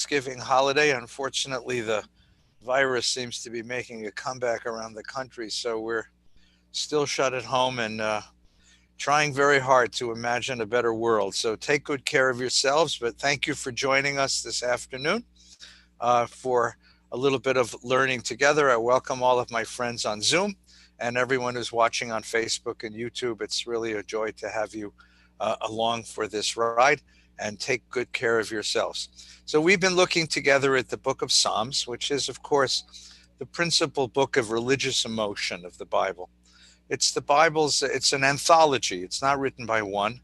Thanksgiving holiday. Unfortunately, the virus seems to be making a comeback around the country, so we're still shut at home and trying very hard to imagine a better world. So take good care of yourselves, but thank you for joining us this afternoon for a little bit of learning together. I welcome all of my friends on Zoom and everyone who's watching on Facebook and YouTube. It's really a joy to have you along for this ride, and take good care of yourselves. So we've been looking together at the book of Psalms, which is, of course, the principal book of religious emotion of the Bible. It's an anthology. It's not written by one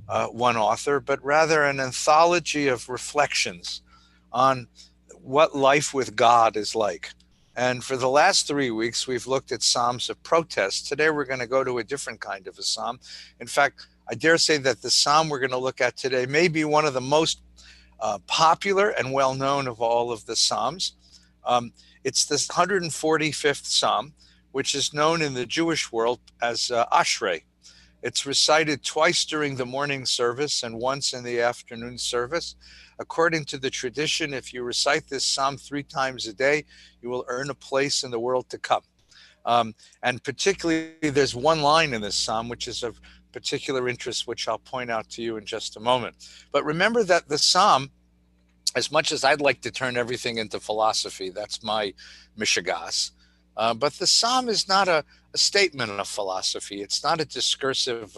author, but rather an anthology of reflections on what life with God is like. And for the last 3 weeks, we've looked at Psalms of protest. Today, we're going to go to a different kind of a Psalm. In fact, I dare say that the Psalm we're going to look at today may be one of the most popular and well-known of all of the Psalms. It's the 145th Psalm, which is known in the Jewish world as Ashrei. It's recited twice during the morning service and once in the afternoon service. According to the tradition, if you recite this Psalm 3 times a day, you will earn a place in the world to come. And particularly, there's one line in this Psalm which is of particular interest, which I'll point out to you in just a moment. But remember that the Psalm, as much as I'd like to turn everything into philosophy, that's my mishigas, but the Psalm is not a statement of philosophy. It's not a discursive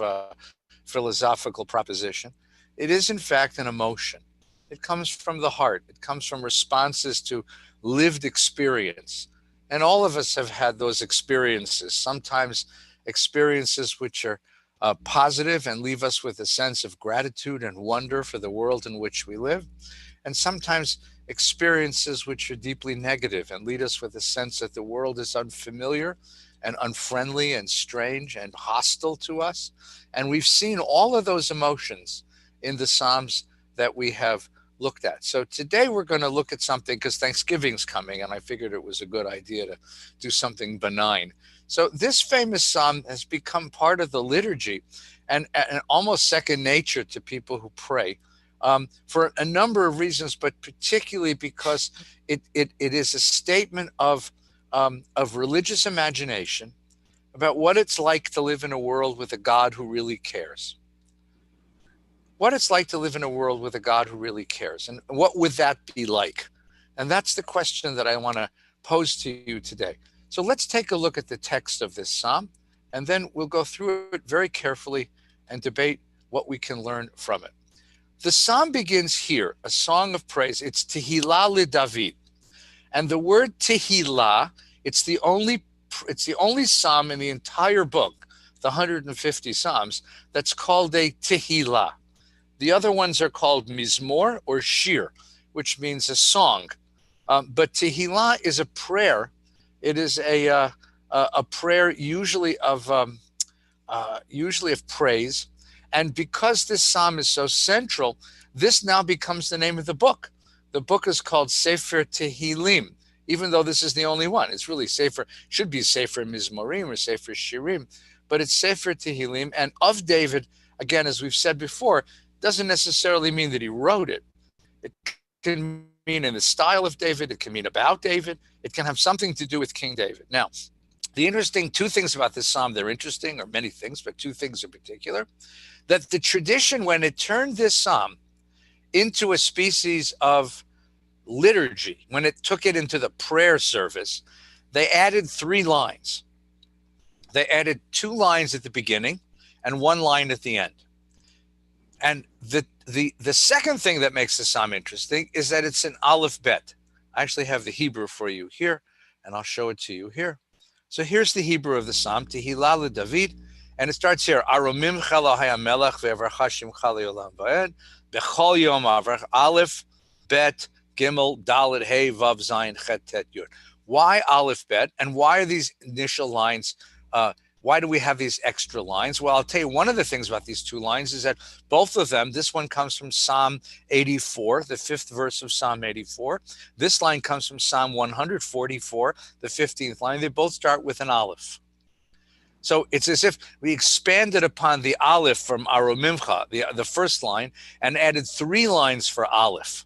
philosophical proposition. It is, in fact, an emotion. It comes from the heart. It comes from responses to lived experience. And all of us have had those experiences, sometimes experiences which are positive and leave us with a sense of gratitude and wonder for the world in which we live, and sometimes experiences which are deeply negative and lead us with a sense that the world is unfamiliar and unfriendly and strange and hostile to us. And we've seen all of those emotions in the Psalms that we have looked at. So today we're going to look at something, because Thanksgiving's coming, and I figured it was a good idea to do something benign. So this famous Psalm has become part of the liturgy and almost second nature to people who pray, for a number of reasons, but particularly because it is a statement of religious imagination about what it's like to live in a world with a God who really cares. What it's like to live in a world with a God who really cares, and what would that be like? And that's the question that I want to pose to you today. So let's take a look at the text of this Psalm, and then we'll go through it very carefully and debate what we can learn from it. The Psalm begins here, a song of praise. It's Tehillah LeDavid. And the word Tehillah, it's the only Psalm in the entire book, the 150 Psalms, that's called a Tehillah. The other ones are called Mizmor or Shir, which means a song. But Tehillah is a prayer. It is a prayer usually of praise. And because this Psalm is so central, this now becomes the name of the book. The book is called Sefer Tehillim, even though this is the only one. It's really should be Sefer Mizmorim or Sefer Shirim, but it's Sefer Tehillim. And of David, again, as we've said before, doesn't necessarily mean that he wrote it. It can mean in the style of David. It can mean about David. It can have something to do with King David. Now, the interesting two things about this Psalm, they're interesting, or many things, but two things in particular, that the tradition, when it turned this Psalm into a species of liturgy, when it took it into the prayer service, they added 3 lines. They added 2 lines at the beginning and 1 line at the end. And the second thing that makes the Psalm interesting is that it's an aleph bet. I actually have the Hebrew for you here, and I'll show it to you here. So here's the Hebrew of the Psalm, Tehillah LeDavid, and it starts here, Aromim Elohai HaMelech ve'evracha shimcha le'olam va'ed, b'chol yom avrach, aleph, bet, gimel, dalet, hey, vav, zayin, chet, tet, yud. Why aleph, bet, and why are these initial lines, why do we have these extra lines? Well, I'll tell you, one of the things about these 2 lines is that both of them, this one comes from Psalm 84, the 5th verse of Psalm 84. This line comes from Psalm 144, the 15th line. They both start with an aleph. So it's as if we expanded upon the aleph from Aromimcha, the first line, and added 3 lines for aleph.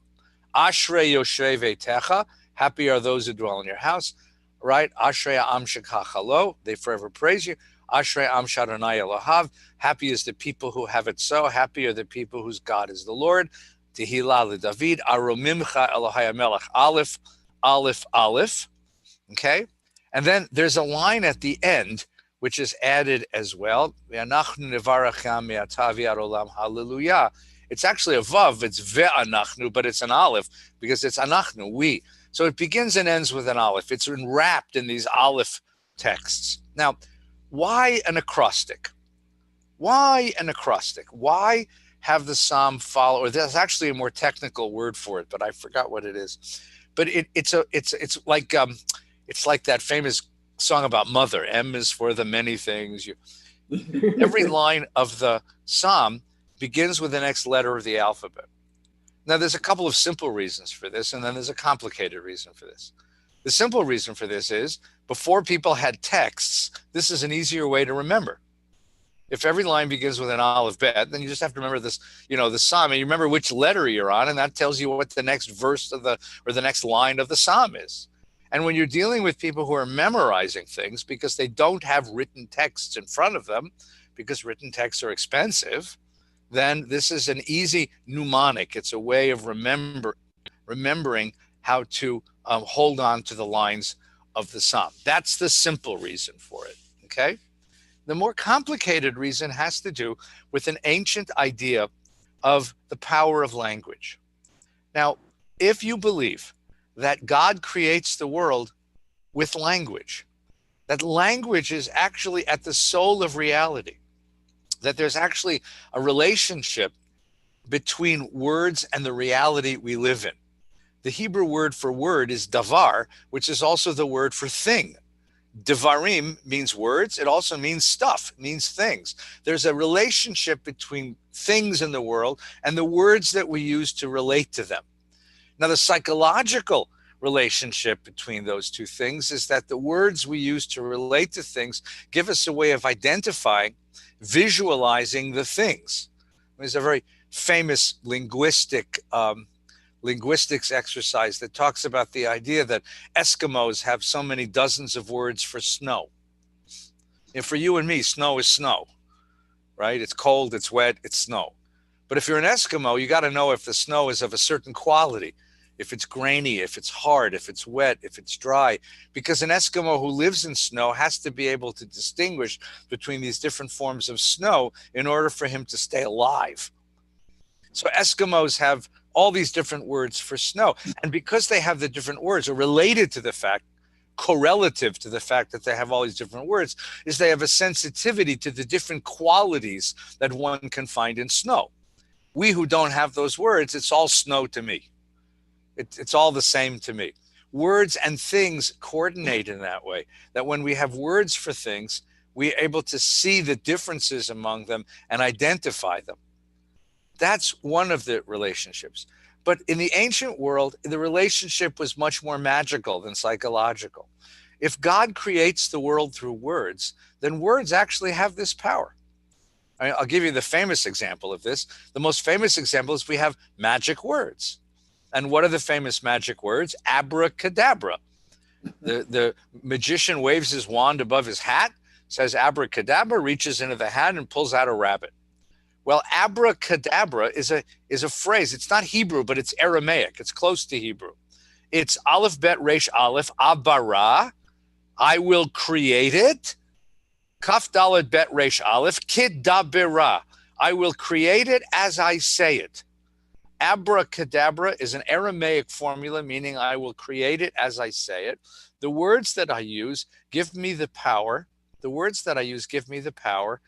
Ashrei yoshvei veitecha, happy are those who dwell in your house, right? Ashrei am shekachalo, they forever praise you. Ashrei am shadonai Elohav, happy is the people who have it so. Happy are the people whose God is the Lord. Tehillah leDavid, aromimcha Elohai Melech, Aleph, Aleph, Aleph. Okay, and then there's a line at the end which is added as well. Hallelujah. It's actually a vav, it's ve'anachnu, but it's an aleph because it's anachnu, we. So it begins and ends with an aleph. It's enwrapped in these aleph texts. Now, why an acrostic? Why an acrostic? Why have the psalm follow? Or there's actually a more technical word for it, but I forgot what it is. But it's like that famous song about mother. M is for the many things. Every line of the psalm begins with the next letter of the alphabet. Now, there's a couple of simple reasons for this, and then there's a complicated reason for this. The simple reason for this is before people had texts, this is an easier way to remember. If every line begins with an aleph bet, then you just have to remember this, the psalm, and you remember which letter you're on, and that tells you what the next verse of the next line of the psalm is. And when you're dealing with people who are memorizing things because they don't have written texts in front of them, because written texts are expensive, then this is an easy mnemonic. It's a way of remembering how to hold on to the lines of the psalm. That's the simple reason for it, okay? The more complicated reason has to do with an ancient idea of the power of language. Now, if you believe that God creates the world with language, that language is actually at the soul of reality, that there's actually a relationship between words and the reality we live in. The Hebrew word for word is davar, which is also the word for thing. Devarim means words. It also means stuff, it means things. There's a relationship between things in the world and the words that we use to relate to them. Now, the psychological relationship between those two things is that the words we use to relate to things give us a way of identifying, visualizing the things. There's a very famous linguistics exercise that talks about the idea that Eskimos have so many dozens of words for snow. And for you and me, snow is snow, right? It's cold, it's wet, it's snow. But if you're an Eskimo, you got to know if the snow is of a certain quality, if it's grainy, if it's hard, if it's wet, if it's dry, because an Eskimo who lives in snow has to be able to distinguish between these different forms of snow in order for him to stay alive. So Eskimos have all these different words for snow. And because they have the different words, or related to the fact, correlative to the fact that they have all these different words, is they have a sensitivity to the different qualities that one can find in snow. We who don't have those words, it's all snow to me. It's all the same to me. Words and things coordinate in that way, that when we have words for things, we're able to see the differences among them and identify them. That's one of the relationships. But in the ancient world, the relationship was much more magical than psychological. If God creates the world through words, then words actually have this power. I'll give you the famous example of this. The most famous example is we have magic words. And what are the famous magic words? Abracadabra. The magician waves his wand above his hat, says abracadabra, reaches into the hat and pulls out a rabbit. Well, abracadabra is a phrase. It's not Hebrew, but it's Aramaic. It's close to Hebrew. It's Aleph Bet Resh Aleph, Abara, I will create it. Kaf Dalet Bet Resh Aleph, Kidabira, I will create it as I say it. Abracadabra is an Aramaic formula, meaning I will create it as I say it. The words that I use give me the power. The words that I use give me the power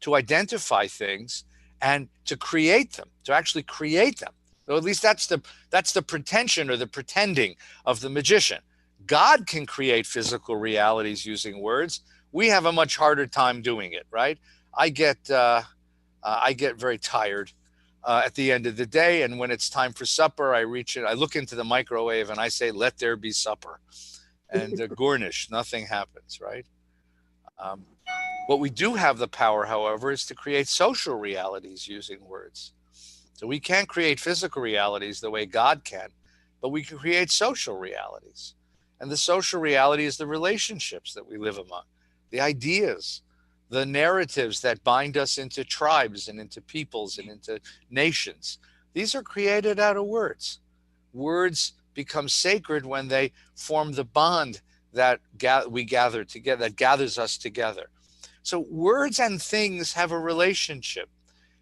to identify things and to create them, to actually create them. So at least that's the pretension or the pretending of the magician. God can create physical realities using words. We have a much harder time doing it, right? I get very tired at the end of the day, and when it's time for supper, I look into the microwave and I say, "Let there be supper," and Gornish, nothing happens, right? What we do have the power, however, is to create social realities using words. So we can't create physical realities the way God can, but we can create social realities. And the social reality is the relationships that we live among, the ideas, the narratives that bind us into tribes and into peoples and into nations. These are created out of words. Words become sacred when they form the bond that we gather together, that gathers us together. So words and things have a relationship.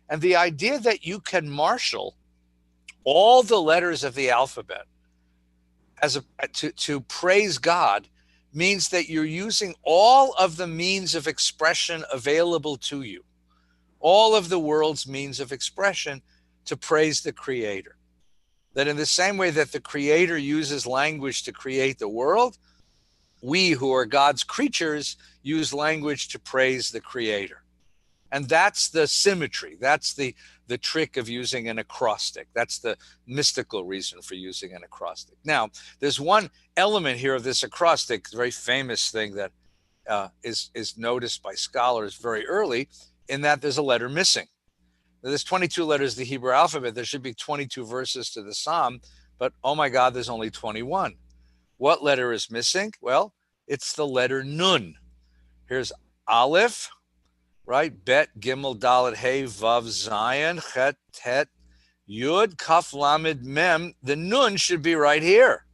And the idea that you can marshal all the letters of the alphabet to praise God means that you're using all of the means of expression available to you, all of the world's means of expression to praise the Creator. That in the same way that the Creator uses language to create the world, we who are God's creatures use language to praise the Creator. And that's the symmetry. That's the trick of using an acrostic. That's the mystical reason for using an acrostic. Now, there's one element here of this acrostic, very famous thing that is noticed by scholars very early, in that there's a letter missing. There's 22 letters of the Hebrew alphabet. There should be 22 verses to the psalm, but oh my God, there's only 21. What letter is missing? Well, it's the letter Nun. Here's Aleph, right? Bet, Gimel, Dalet, Hey, Vav, Zayin, Chet, Het, Yud, Kaf, Lamed, Mem. The Nun should be right here.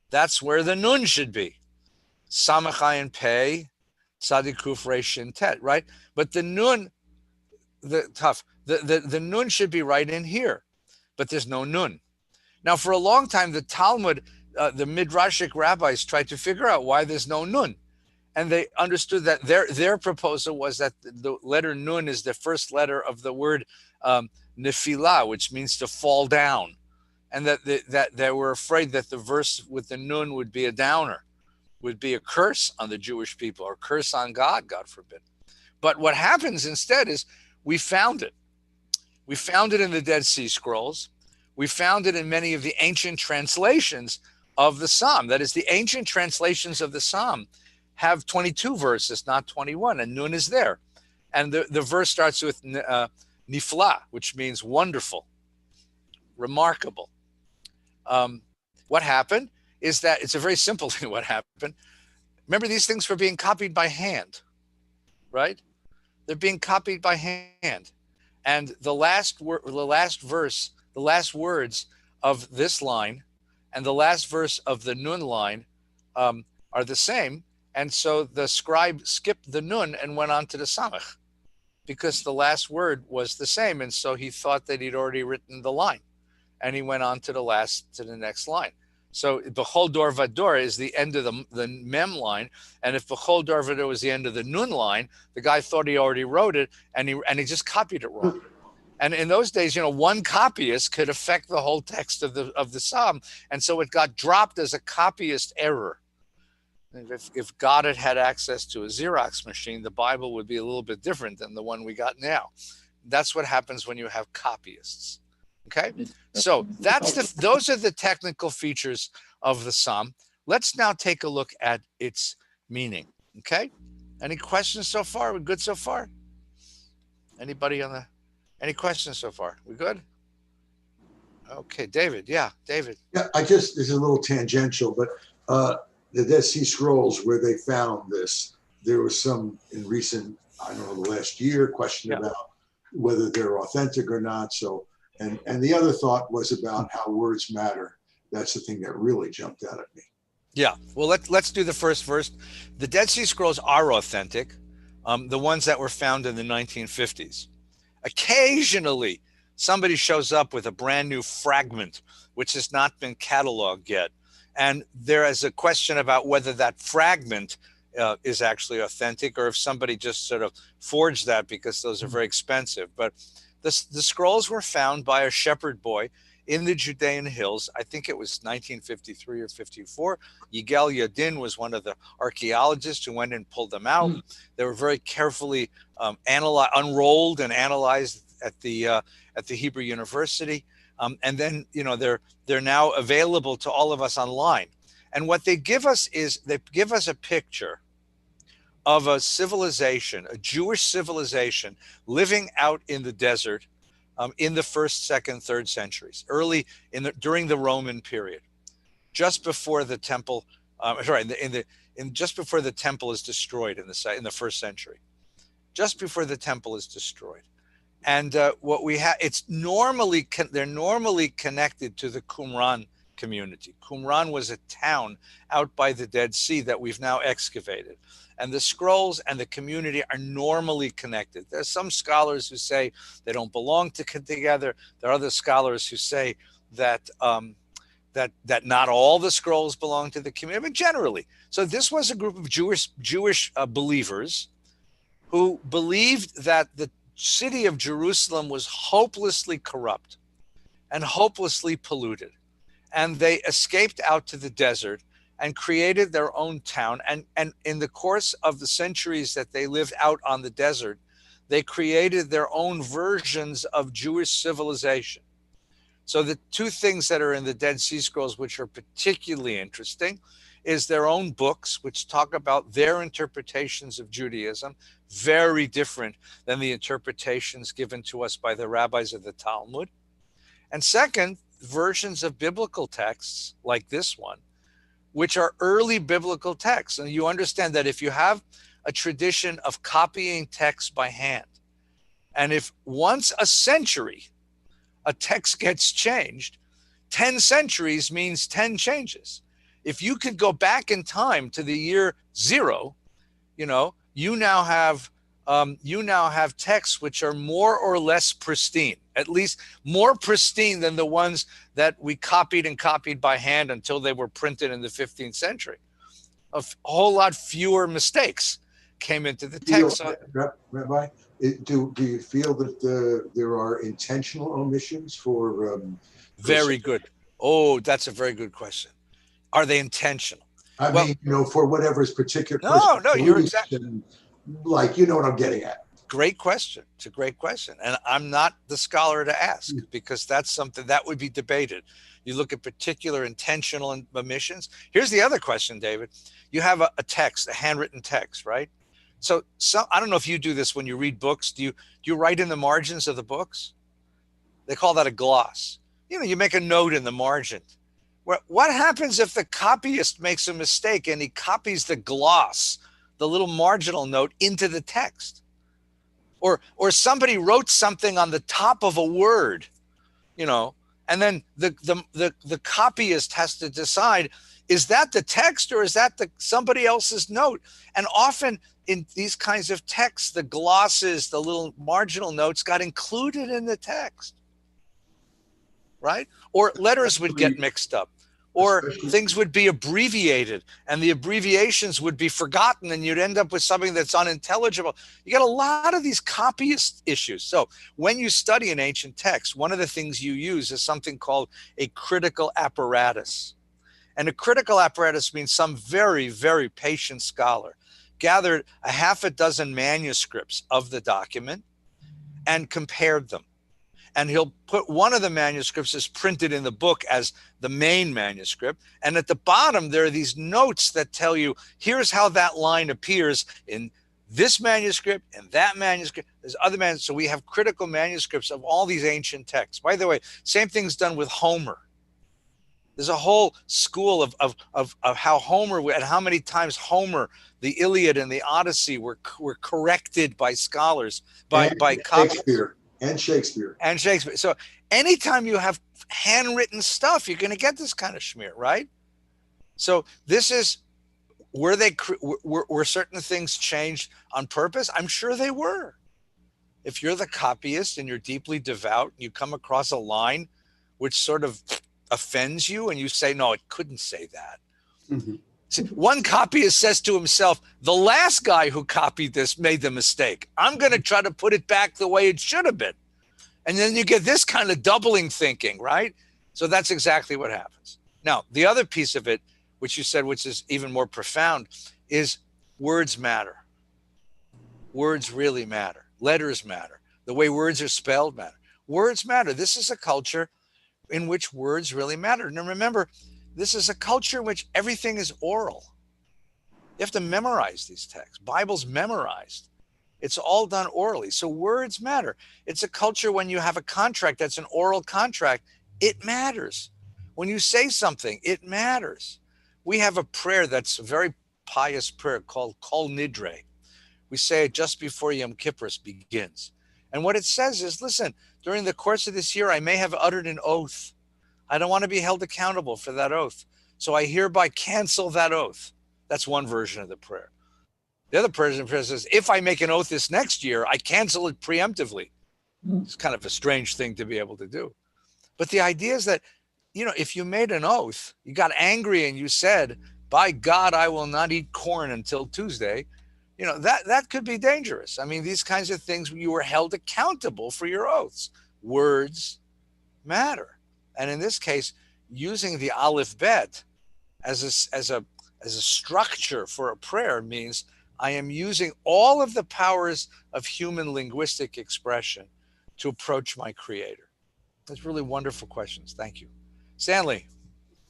That's where the Nun should be. Samach, Ayin, Pei, Tzadik, Kuf, Resh, Shin, Tet, right? But the Nun, the Nun should be right in here, but there's no Nun. Now, for a long time, the Talmud, the Midrashic rabbis tried to figure out why there's no Nun. And they understood that their proposal was that the letter Nun is the first letter of the word Nefilah, which means to fall down. And that they were afraid that the verse with the Nun would be a downer, would be a curse on the Jewish people, or curse on God, God forbid. But what happens instead is we found it. We found it in the Dead Sea Scrolls. We found it in many of the ancient translations of the Psalm. That is, the ancient translations of the Psalm have 22 verses, not 21, and Nun is there. And the verse starts with Nifla, which means wonderful, remarkable. What happened is that it's a very simple thing. What happened? Remember, these things were being copied by hand, right? They're being copied by hand. And the last verse, the last words of this line and the last verse of the Nun line are the same. And so the scribe skipped the Nun and went on to the Samach because the last word was the same. And so he thought that he'd already written the line, and he went on to the next line. So B'chol Dor Vador is the end of the Mem line. And if B'chol Dor Vador was the end of the Nun line, the guy thought he already wrote it, and he just copied it wrong. And in those days, one copyist could affect the whole text of the Psalm. And so it got dropped as a copyist error. If God had access to a Xerox machine, the Bible would be a little bit different than the one we got now. That's what happens when you have copyists. Okay, so those are the technical features of the Psalm. Let's now take a look at its meaning. Okay, any questions so far? We're good so far? Anybody any questions so far? We good? Okay, David. Yeah, David. Yeah, this is a little tangential, but the Dead Sea Scrolls, where they found this, there was some in recent, I don't know, the last year, question about whether they're authentic or not. So, and the other thought was about how words matter. That's the thing that really jumped out at me. Yeah, well, let's do the first verse. The Dead Sea Scrolls are authentic, the ones that were found in the 1950s. Occasionally, somebody shows up with a brand new fragment, which has not been cataloged yet. And there is a question about whether that fragment is actually authentic, or if somebody just sort of forged that, because those are very expensive. But the scrolls were found by a shepherd boy in the Judean hills. I think it was 1953 or 54. Yigal Yadin was one of the archaeologists who went and pulled them out. They were very carefully unrolled and analyzed at the Hebrew University. And then, they're now available to all of us online. And what they give us is they give us a picture of a civilization, a Jewish civilization living out in the desert in the first, second, third centuries, during the Roman period, just before the temple. Just before the temple is destroyed in the first century, just before the temple is destroyed. And what we have, they're normally connected to the Qumran community. Qumran was a town out by the Dead Sea that we've now excavated. And the scrolls and the community are normally connected. There's some scholars who say they don't belong together. There are other scholars who say that that not all the scrolls belong to the community, but generally. So this was a group of Jewish believers who believed that the city of Jerusalem was hopelessly corrupt and hopelessly polluted. And they escaped out to the desert and created their own town. And in the course of the centuries that they lived out on the desert, they created their own versions of Jewish civilization. So the two things that are in the Dead Sea Scrolls, which are particularly interesting, is their own books, which talk about their interpretations of Judaism, very different than the interpretations given to us by the rabbis of the Talmud. And second, versions of biblical texts like this one, which are early biblical texts. And you understand that if you have a tradition of copying texts by hand, and if once a century a text gets changed, 10 centuries means 10 changes. If you could go back in time to the year 0, you now have texts which are more or less pristine, at least more pristine than the ones that we copied by hand until they were printed in the 15th century. A whole lot fewer mistakes came into the text. Rabbi, do you feel that there are intentional omissions for? Very good. Oh, that's a very good question. Are they intentional? I mean, for whatever's particular. No, you're exactly. Like, you know what I'm getting at. Great question. It's a great question. And I'm not the scholar to ask, because that's something that would be debated. You look at particular intentional omissions. Here's the other question, David. You have a text, a handwritten text, right? So I don't know if you do this when you read books. Do you write in the margins of the books? They call that a gloss. You make a note in the margin. What happens if the copyist makes a mistake and he copies the gloss, the little marginal note, into the text? Or somebody wrote something on the top of a word, and then the copyist has to decide, is that the text or is that somebody else's note? And often in these kinds of texts, the glosses, the little marginal notes got included in the text, right? Or letters would get mixed up, or things would be abbreviated and the abbreviations would be forgotten and you'd end up with something that's unintelligible. You got a lot of these copyist issues. So when you study an ancient text, one of the things you use is something called a critical apparatus. And a critical apparatus means some very, very patient scholar gathered a half a dozen manuscripts of the document and compared them. And he'll put one of the manuscripts as printed in the book as the main manuscript. And at the bottom, there are these notes that tell you, here's how that line appears in this manuscript and that manuscript. There's other manuscripts. So we have critical manuscripts of all these ancient texts. By the way, same thing's done with Homer. There's a whole school of how Homer, and how many times Homer, the Iliad and the Odyssey were corrected by scholars, by Shakespeare. And Shakespeare. So anytime you have handwritten stuff, you're going to get this kind of schmear, right? So this is, were certain things changed on purpose? I'm sure they were. If you're the copyist and you're deeply devout, you come across a line which sort of offends you and you say, no, it couldn't say that. Mm-hmm. See, one copyist says to himself, the last guy who copied this made the mistake. I'm going to try to put it back the way it should have been. And then you get this kind of doubling thinking, right? So that's exactly what happens. Now, the other piece of it, which you said, which is even more profound, is words matter. Words really matter. Letters matter. The way words are spelled matter. Words matter. This is a culture in which words really matter. Now remember, this is a culture in which everything is oral. You have to memorize these texts. Bible's memorized. It's all done orally. So words matter. It's a culture when you have a contract that's an oral contract, it matters. When you say something, it matters. We have a prayer that's a very pious prayer called Kol Nidre. We say it just before Yom Kippur begins. And what it says is, listen, during the course of this year, I may have uttered an oath. I don't want to be held accountable for that oath. So I hereby cancel that oath. That's one version of the prayer. The other version of the prayer says, if I make an oath this next year, I cancel it preemptively. It's kind of a strange thing to be able to do. But the idea is that, if you made an oath, you got angry and you said, by God, I will not eat corn until Tuesday, that could be dangerous. I mean, these kinds of things, you were held accountable for your oaths. Words matter. And in this case, using the Aleph Bet as a structure for a prayer means I am using all of the powers of human linguistic expression to approach my creator. That's really wonderful questions. Thank you. Stanley.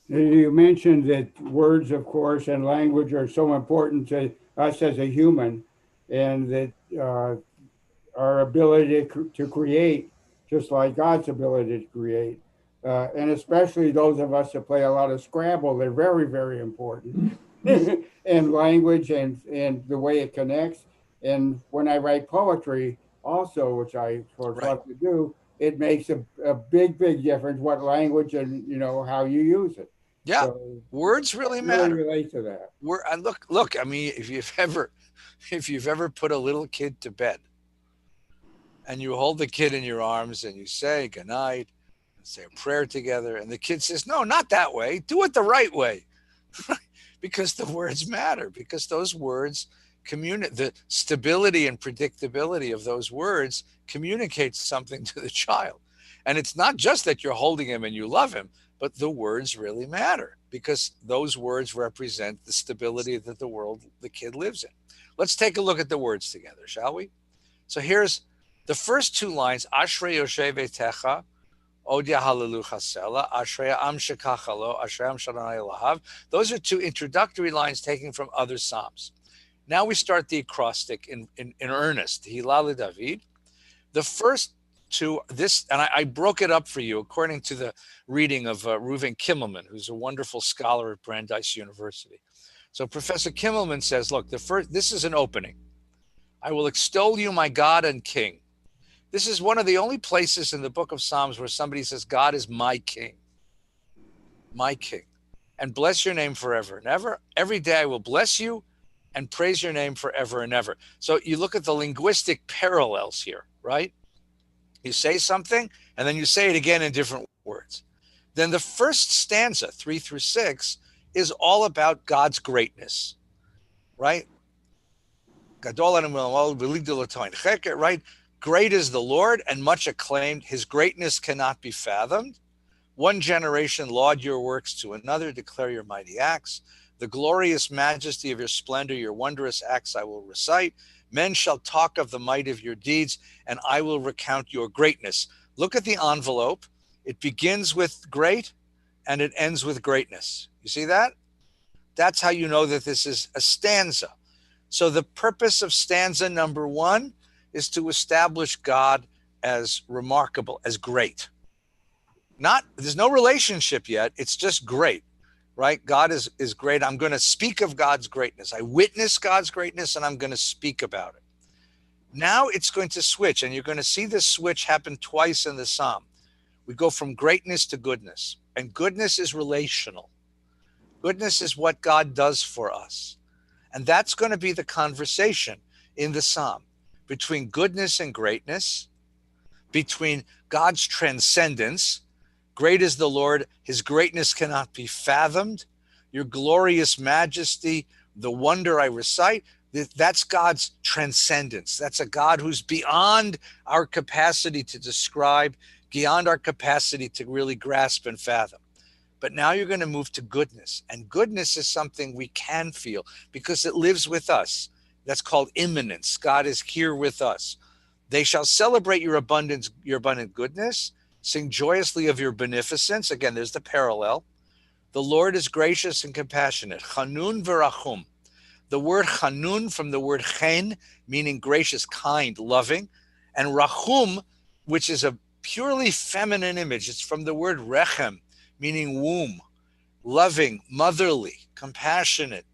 You mentioned that words, of course, and language are so important to us as a human, and that our ability to create, just like God's ability to create, and especially those of us that play a lot of Scrabble, they're very, very important. And language and the way it connects. And when I write poetry, also, which I of course love to do, it makes a big, big difference what language and how you use it. Yeah, so words really matter. Relate to that. Look. I mean, if you've ever put a little kid to bed, and you hold the kid in your arms and you say goodnight, and say a prayer together, and the kid says, "No, not that way. Do it the right way," because the words matter. Because those words communicate. The stability and predictability of those words communicates something to the child, and it's not just that you're holding him and you love him. But the words really matter because those words represent the stability that the kid lives in. Let's take a look at the words together, shall we? So here's the first two lines, Ashrei Yoshev Etecha, Odia Hallelu Chasela, Ashrei Am Shekachalo, Ashrei Am Shadonai Lahav. Those are two introductory lines taken from other Psalms. Now we start the acrostic in earnest, Hilal David. The first to this, and I broke it up for you according to the reading of Reuven Kimmelman, who's a wonderful scholar at Brandeis University. So Professor Kimmelman says, look, this is an opening. I will extol you, my God and King. This is one of the only places in the book of Psalms where somebody says, God is my King, and bless your name forever and ever. Every day I will bless you and praise your name forever and ever. So you look at the linguistic parallels here, right? You say something, and then you say it again in different words. Then the first stanza, 3 through 6, is all about God's greatness, right? Right? Great is the Lord and much acclaimed. His greatness cannot be fathomed. One generation laud your works to another, declare your mighty acts. The glorious majesty of your splendor, your wondrous acts I will recite. Men shall talk of the might of your deeds, and I will recount your greatness. Look at the envelope. It begins with great, and it ends with greatness. You see that? That's how you know that this is a stanza. So the purpose of stanza number 1 is to establish God as remarkable, as great. There's no relationship yet. It's just great, right? God is great. I'm going to speak of God's greatness. I witness God's greatness, and I'm going to speak about it. Now it's going to switch, and you're going to see this switch happen twice in the psalm. We go from greatness to goodness, and goodness is relational. Goodness is what God does for us. And that's going to be the conversation in the psalm between goodness and greatness, between God's transcendence. Great is the Lord, his greatness cannot be fathomed. Your glorious majesty, the wonder I recite, that's God's transcendence. That's a God who's beyond our capacity to describe, beyond our capacity to really grasp and fathom. But now you're going to move to goodness. And goodness is something we can feel because it lives with us. That's called immanence. God is here with us. They shall celebrate your abundant goodness, sing joyously of your beneficence. Again, there's the parallel. The Lord is gracious and compassionate. Chanun v'rachum. The word chanun from the word chen, meaning gracious, kind, loving, and rachum, which is a purely feminine image. It's from the word rechem, meaning womb, loving, motherly, compassionate.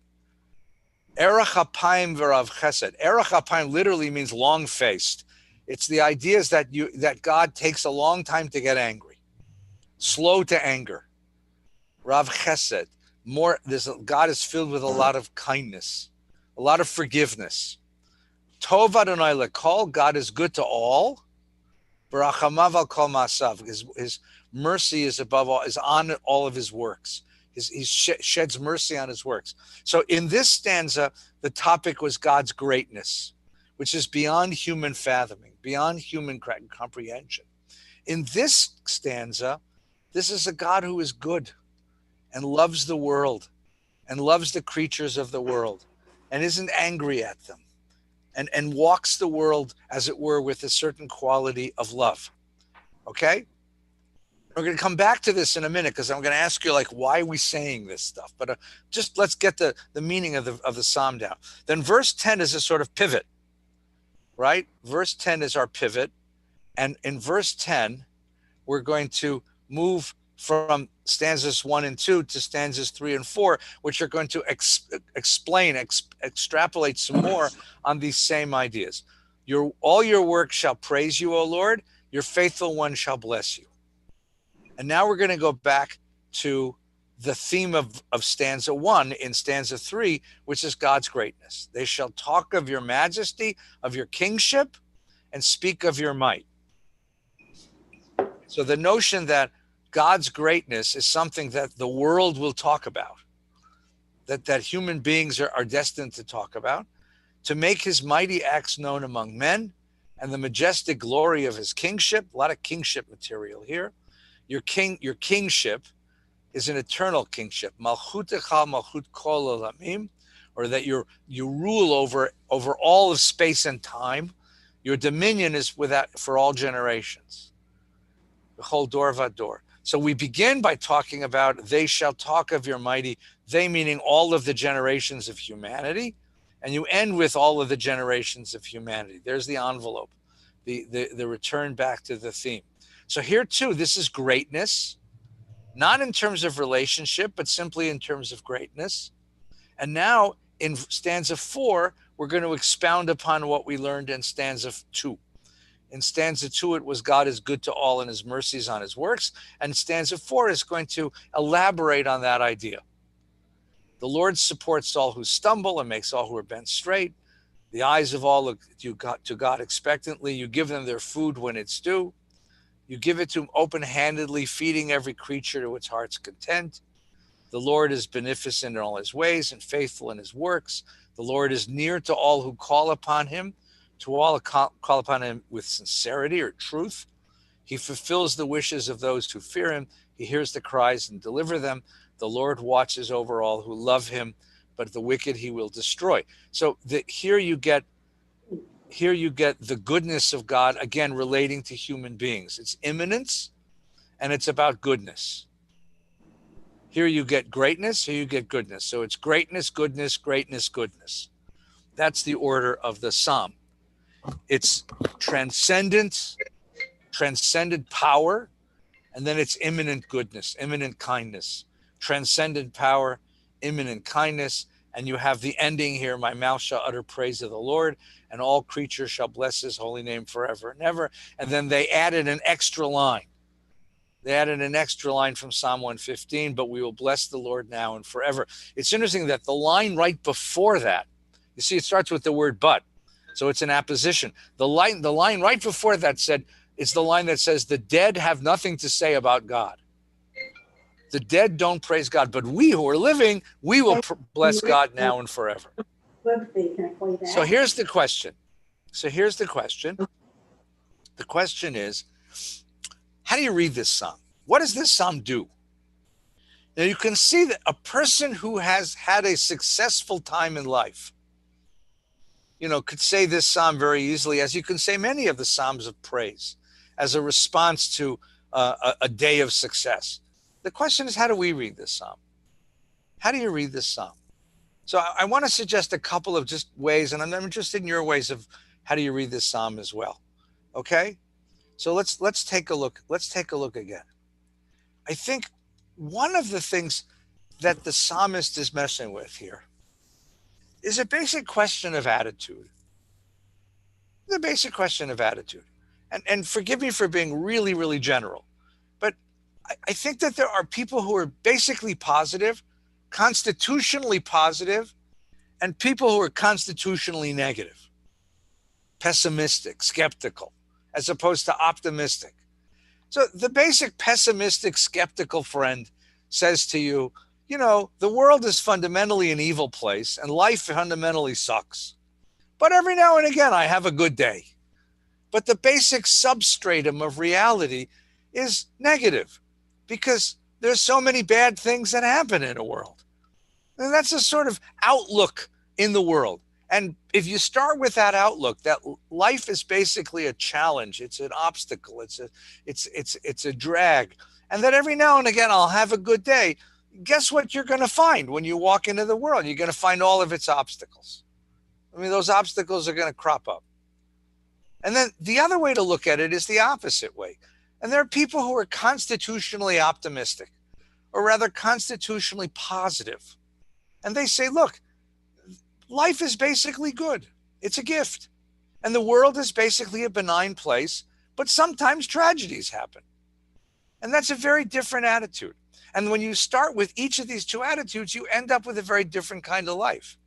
Erech apayim v'rav chesed. Erech apayim literally means long-faced. It's the idea is that God takes a long time to get angry, slow to anger. Rav chesed, God is filled with a lot of kindness, a lot of forgiveness. Tov Adonai lekol, God is good to all. V'rachamav al kol maasav, his mercy is above all, is on all of his works. He sheds mercy on his works. So in this stanza, the topic was God's greatness, which is beyond human fathoming, beyond human comprehension. In this stanza, this is a God who is good and loves the world and loves the creatures of the world and isn't angry at them and walks the world, as it were, with a certain quality of love. Okay? We're going to come back to this in a minute because I'm going to ask you, like, why are we saying this stuff? But just let's get the meaning of the psalm down. Then verse 10 is a sort of pivot, right? Verse 10 is our pivot. And in verse 10, we're going to move from stanzas 1 and 2 to stanzas 3 and 4, which are going to extrapolate some more on these same ideas. All your work shall praise you, O Lord. Your faithful one shall bless you. And now we're going to go back to the theme of stanza 1 in stanza 3, which is God's greatness. They shall talk of your majesty, of your kingship, and speak of your might. So the notion that God's greatness is something that the world will talk about, that human beings are destined to talk about, to make his mighty acts known among men, and the majestic glory of his kingship. A lot of kingship material here. Your kingship is an eternal kingship. Malchutecha malchut kol olamim, or that you rule over all of space and time. Your dominion is for all generations. B'chol dor vador. So we begin by talking about they shall talk of your mighty, they meaning all of the generations of humanity, and you end with all of the generations of humanity. There's the envelope, the return back to the theme. So here too, this is greatness, not in terms of relationship, but simply in terms of greatness. And now in stanza 4, we're going to expound upon what we learned in stanza 2. In stanza 2, it was God is good to all and his mercies on his works. And stanza 4 is going to elaborate on that idea. The Lord supports all who stumble and makes all who are bent straight. The eyes of all look to God expectantly. You give them their food when it's due. You give it to them open-handedly, feeding every creature to its heart's content. The Lord is beneficent in all his ways and faithful in his works. The Lord is near to all who call upon him, to all who call upon him with sincerity or truth. He fulfills the wishes of those who fear him. He hears the cries and delivers them. The Lord watches over all who love him, but the wicked he will destroy. So here you get the goodness of God, again, relating to human beings. It's immanence, and it's about goodness. Here you get greatness, here you get goodness. So it's greatness, goodness, greatness, goodness. That's the order of the psalm. It's transcendent power, and then it's immanent goodness, immanent kindness. Transcendent power, immanent kindness, and you have the ending here, my mouth shall utter praise of the Lord, and all creatures shall bless his holy name forever and ever. And then they added an extra line. They added an extra line from Psalm 115, but we will bless the Lord now and forever. It's interesting that the line right before that, you see, it starts with the word but. So it's an apposition. The line right before that it's the line that says, the dead have nothing to say about God. The dead don't praise God, but we who are living, we will bless God now and forever. So here's the question. The question is, how do you read this psalm? What does this psalm do? Now you can see that a person who has had a successful time in life, could say this psalm very easily, as you can say many of the psalms of praise, as a response to a day of success. The question is, how do we read this psalm? How do you read this psalm? So I want to suggest a couple of just ways, and I'm interested in your ways of how do you read this psalm as well. Okay? So let's take a look. Let's take a look again. I think one of the things that the psalmist is messing with here is a basic question of attitude. The basic question of attitude. And forgive me for being really, really general, but I think that there are people who are basically positive, constitutionally positive, and people who are constitutionally negative, pessimistic, skeptical, as opposed to optimistic. So the basic pessimistic, skeptical friend says to you, you know, the world is fundamentally an evil place and life fundamentally sucks. But every now and again, I have a good day. But the basic substratum of reality is negative because there's so many bad things that happen in a world. And that's a sort of outlook in the world. And if you start with that outlook, that life is basically a challenge, it's an obstacle, it's a drag, and that every now and again I'll have a good day, guess what you're going to find when you walk into the world? You're going to find all of its obstacles. I mean, those obstacles are going to crop up. And then the other way to look at it is the opposite way. And there are people who are constitutionally optimistic, or rather constitutionally positive. And they say, look, life is basically good. It's a gift. And the world is basically a benign place, but sometimes tragedies happen. And that's a very different attitude. And when you start with each of these two attitudes, you end up with a very different kind of life.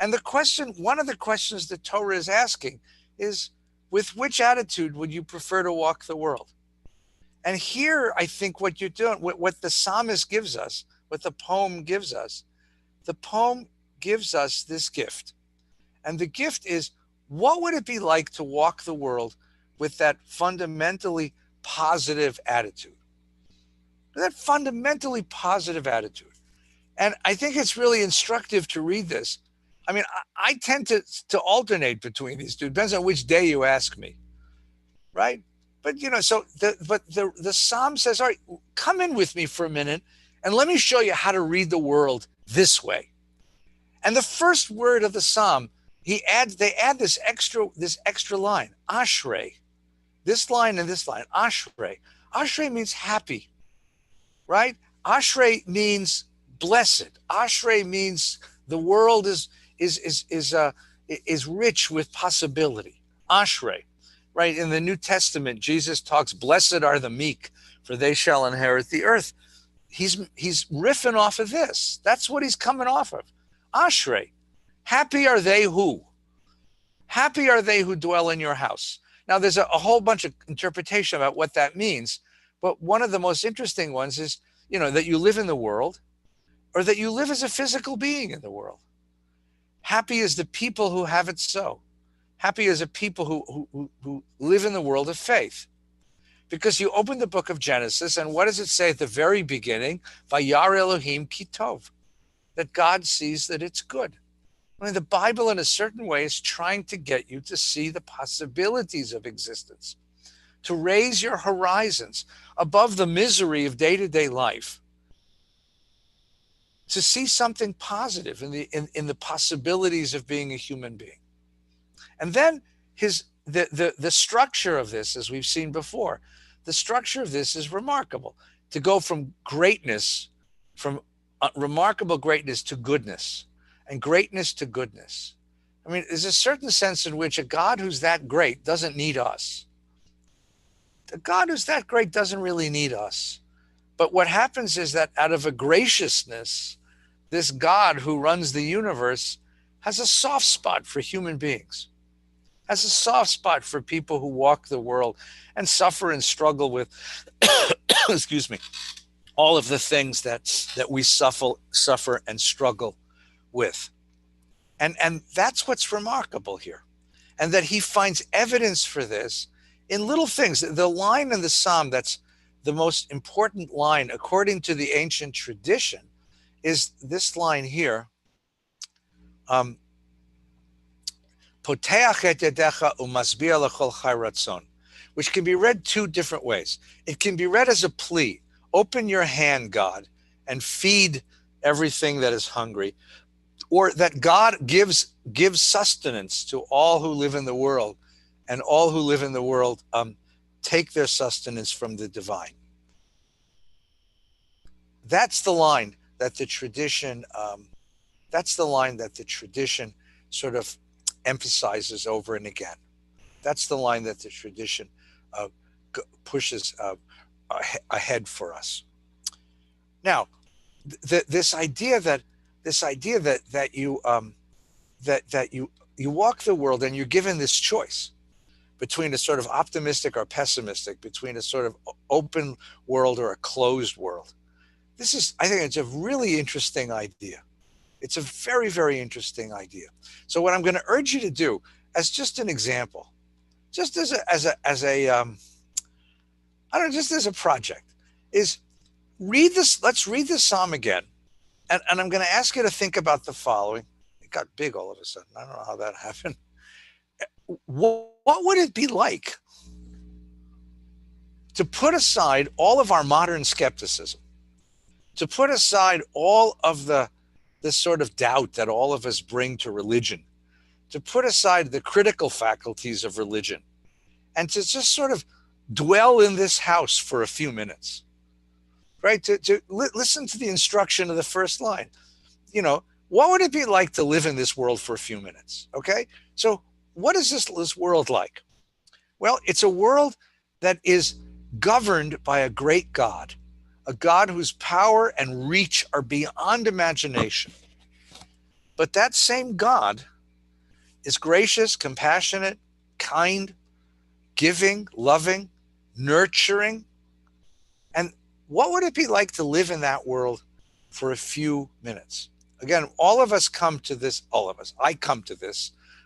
And the question, one of the questions the Torah is asking is, with which attitude would you prefer to walk the world? And here, I think what you're doing, what the psalmist gives us, what the poem gives us this gift. And the gift is, what would it be like to walk the world with that fundamentally positive attitude? That fundamentally positive attitude. And I think it's really instructive to read this. I mean, I tend to alternate between these two. Depends on which day you ask me, right? But, you know, so the psalm says, all right, come in with me for a minute and let me show you how to read the world this way. And the first word of the psalm, they add this extra line, ashrei. This line and this line, ashrei. Ashrei means happy, right? Ashrei means blessed. Ashrei means the world is rich with possibility. Ashrei, right? In the New Testament, Jesus talks, blessed are the meek, for they shall inherit the earth. He's riffing off of this. That's what he's coming off of. Ashrei. Happy are they who? Happy are they who dwell in your house. Now, there's a whole bunch of interpretation about what that means. But one of the most interesting ones is, you know, that you live in the world or that you live as a physical being in the world. Happy is the people who have it so. Happy is a people who live in the world of faith. Because you open the book of Genesis, and what does it say at the very beginning? Vayar Elohim ki tov. That God sees that it's good. I mean, the Bible in a certain way is trying to get you to see the possibilities of existence, to raise your horizons above the misery of day-to-day life, to see something positive in the possibilities of being a human being. And then the structure of this, as we've seen before, the structure of this is remarkable. To go from greatness, from remarkable greatness to goodness, and greatness to goodness. I mean, there's a certain sense in which a God who's that great doesn't need us. The God who's that great doesn't really need us. But what happens is that out of a graciousness, this God who runs the universe has a soft spot for human beings, has a soft spot for people who walk the world and suffer and struggle with, excuse me, all of the things that we suffer and struggle with. And that's what's remarkable here. And that he finds evidence for this in little things. The line in the psalm that's the most important line, according to the ancient tradition, is this line here. Poteach et yadecha umasbia lechol chai ratzon, which can be read two different ways. It can be read as a plea. Open your hand, God, and feed everything that is hungry. or that God gives sustenance to all who live in the world, and all who live in the world take their sustenance from the divine. That's the line that the tradition. That's the line that the tradition sort of emphasizes over and again. That's the line that the tradition pushes ahead for us. Now, this idea that you walk the world and you're given this choice between a sort of optimistic or pessimistic, between a sort of open world or a closed world. I think it's a really interesting idea. It's a very, very interesting idea. So what I'm going to urge you to do, as just an example, just as a project, is read this. Let's read this psalm again, and I'm going to ask you to think about the following. It got big all of a sudden. I don't know how that happened. What would it be like to put aside all of our modern skepticism, to put aside all of this sort of doubt that all of us bring to religion, to put aside the critical faculties of religion, and to just sort of dwell in this house for a few minutes, right? To listen to the instruction of the first line. You know, what would it be like to live in this world for a few minutes? Okay, so what is this world like? Well, it's a world that is governed by a great God, a God whose power and reach are beyond imagination. But that same God is gracious, compassionate, kind, giving, loving, nurturing. And what would it be like to live in that world for a few minutes? Again, I come to this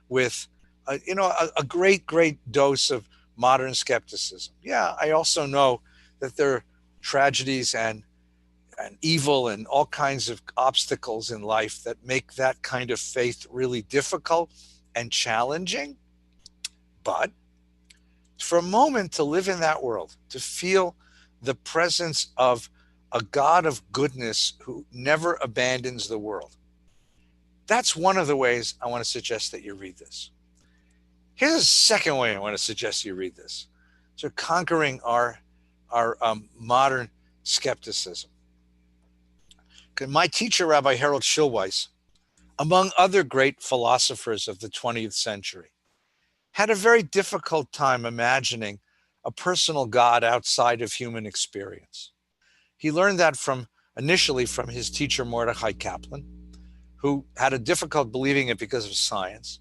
with a great dose of modern skepticism. Yeah, I also know that there are tragedies and evil and all kinds of obstacles in life that make that kind of faith really difficult and challenging. But for a moment, to live in that world, to feel the presence of a God of goodness who never abandons the world, that's one of the ways I want to suggest that you read this. Here's a second way I want to suggest you read this. So conquering our modern skepticism. My teacher, Rabbi Harold Schulweis, among other great philosophers of the 20th century, had a very difficult time imagining a personal God outside of human experience. He learned that initially from his teacher, Mordechai Kaplan, who had a difficult believing it because of science.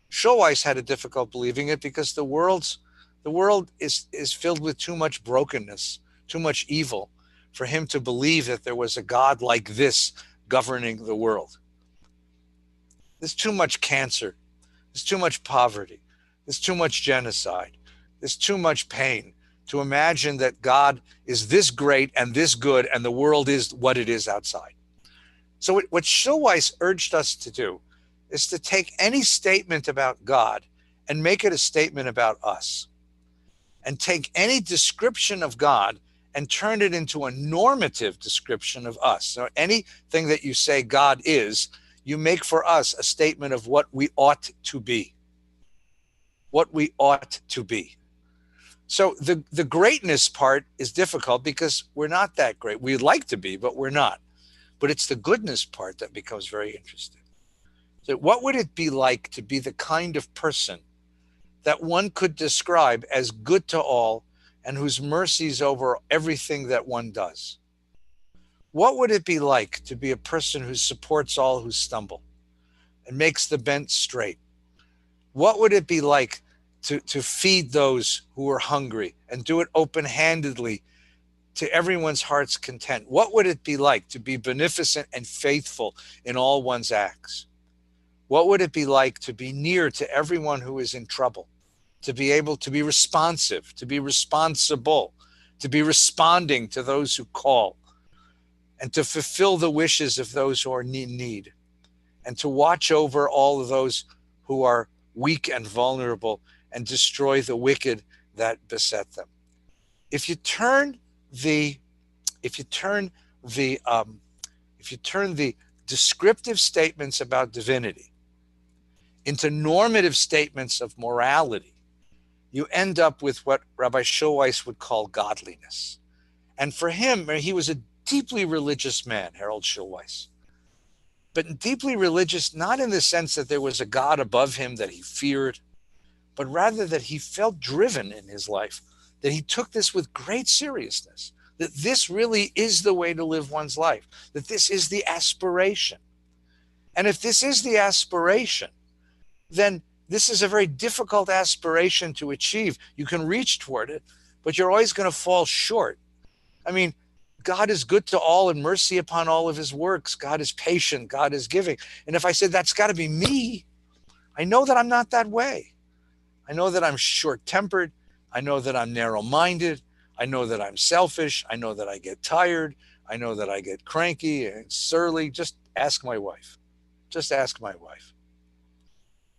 Schulweis had a difficult believing it because the world is filled with too much brokenness, too much evil, for him to believe that there was a God like this governing the world. There's too much cancer. There's too much poverty. There's too much genocide. There's too much pain to imagine that God is this great and this good and the world is what it is outside. So what Schulweis urged us to do is to take any statement about God and make it a statement about us. And take any description of God and turn it into a normative description of us. So anything that you say God is, you make for us a statement of what we ought to be. What we ought to be. So the greatness part is difficult because we're not that great. We'd like to be, but we're not. But it's the goodness part that becomes very interesting. So what would it be like to be the kind of person that one could describe as good to all and whose mercies over everything that one does? What would it be like to be a person who supports all who stumble and makes the bent straight? What would it be like to feed those who are hungry and do it open-handedly to everyone's heart's content? What would it be like to be beneficent and faithful in all one's acts? What would it be like to be near to everyone who is in trouble, to be able to be responsive, to be responsible, to be responding to those who call, and to fulfill the wishes of those who are in need, and to watch over all of those who are weak and vulnerable and destroy the wicked that beset them? If you turn the descriptive statements about divinity into normative statements of morality, you end up with what Rabbi Schulweis would call godliness. And for him, he was a deeply religious man, Harold Schulweis. But deeply religious, not in the sense that there was a God above him that he feared, but rather that he felt driven in his life, that he took this with great seriousness, that this really is the way to live one's life, that this is the aspiration. And if this is the aspiration, then this is a very difficult aspiration to achieve. You can reach toward it, but you're always going to fall short. I mean, God is good to all and mercy upon all of his works. God is patient. God is giving. And if I said, that's got to be me, I know that I'm not that way. I know that I'm short-tempered. I know that I'm narrow-minded. I know that I'm selfish. I know that I get tired. I know that I get cranky and surly. Just ask my wife. Just ask my wife.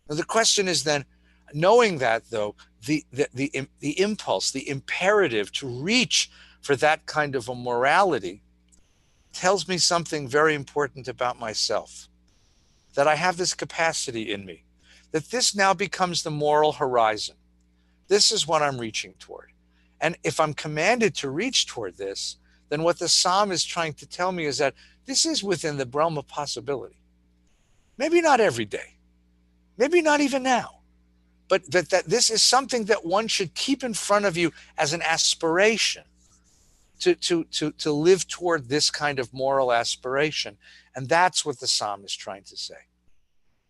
Now, the question is then, knowing that, though, the impulse, the imperative to reach for that kind of a morality tells me something very important about myself, that I have this capacity in me, that this now becomes the moral horizon. This is what I'm reaching toward. And if I'm commanded to reach toward this, then what the psalm is trying to tell me is that this is within the realm of possibility. Maybe not every day, maybe not even now, but that this is something that one should keep in front of you as an aspiration to live toward this kind of moral aspiration. And that's what the psalm is trying to say.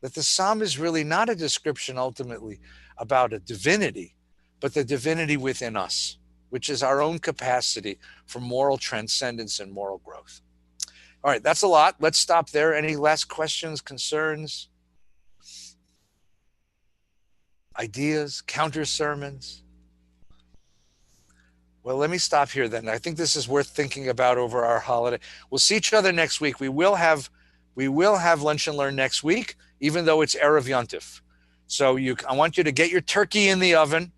That the psalm is really not a description ultimately about a divinity, but the divinity within us, which is our own capacity for moral transcendence and moral growth. All right, that's a lot. Let's stop there. Any last questions, concerns, ideas, counter sermons? Well, let me stop here then. I think this is worth thinking about over our holiday. We'll see each other next week. We will have Lunch and Learn next week, even though it's Erev Yontif. So I want you to get your turkey in the oven.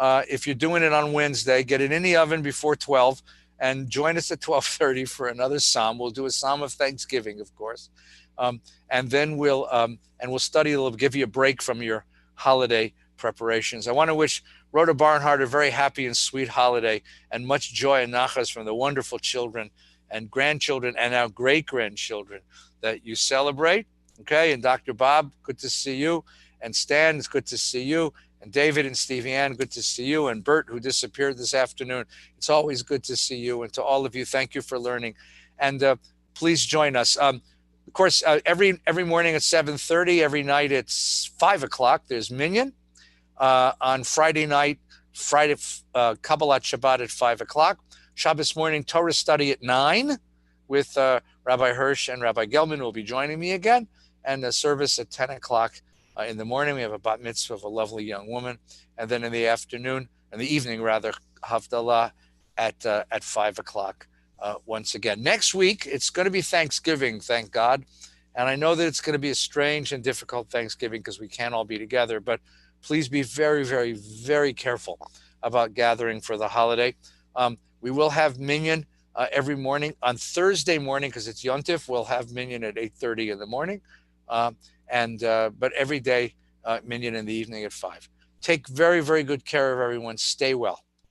If you're doing it on Wednesday, get it in the oven before 12 and join us at 12:30 for another psalm. We'll do a psalm of thanksgiving, of course. And then we'll study. It'll give you a break from your holiday preparations. I want to wish Rhoda Barnhart a very happy and sweet holiday and much joy and nachas from the wonderful children and grandchildren and now great-grandchildren that you celebrate. Okay, and Dr. Bob, good to see you. And Stan, it's good to see you. And David and Stevie Ann, good to see you. And Bert, who disappeared this afternoon, it's always good to see you. And to all of you, thank you for learning. And please join us. Of course, every morning at 7:30, every night it's 5 o'clock. There's Minyan. On Friday night, Kabbalat Shabbat at 5 o'clock. Shabbos morning, Torah study at 9 with Rabbi Hirsch and Rabbi Gelman will be joining me again. And the service at 10 o'clock in the morning. We have a bat mitzvah of a lovely young woman. And then in the evening, Havdalah at 5 o'clock once again. Next week, it's going to be Thanksgiving, thank God. And I know that it's going to be a strange and difficult Thanksgiving because we can't all be together, but please be very, very, very careful about gathering for the holiday. We will have Minyan every morning. On Thursday morning, because it's Yontif, we'll have Minyan at 8:30 in the morning. But every day, Minyan in the evening at 5. Take very, very good care of everyone. Stay well.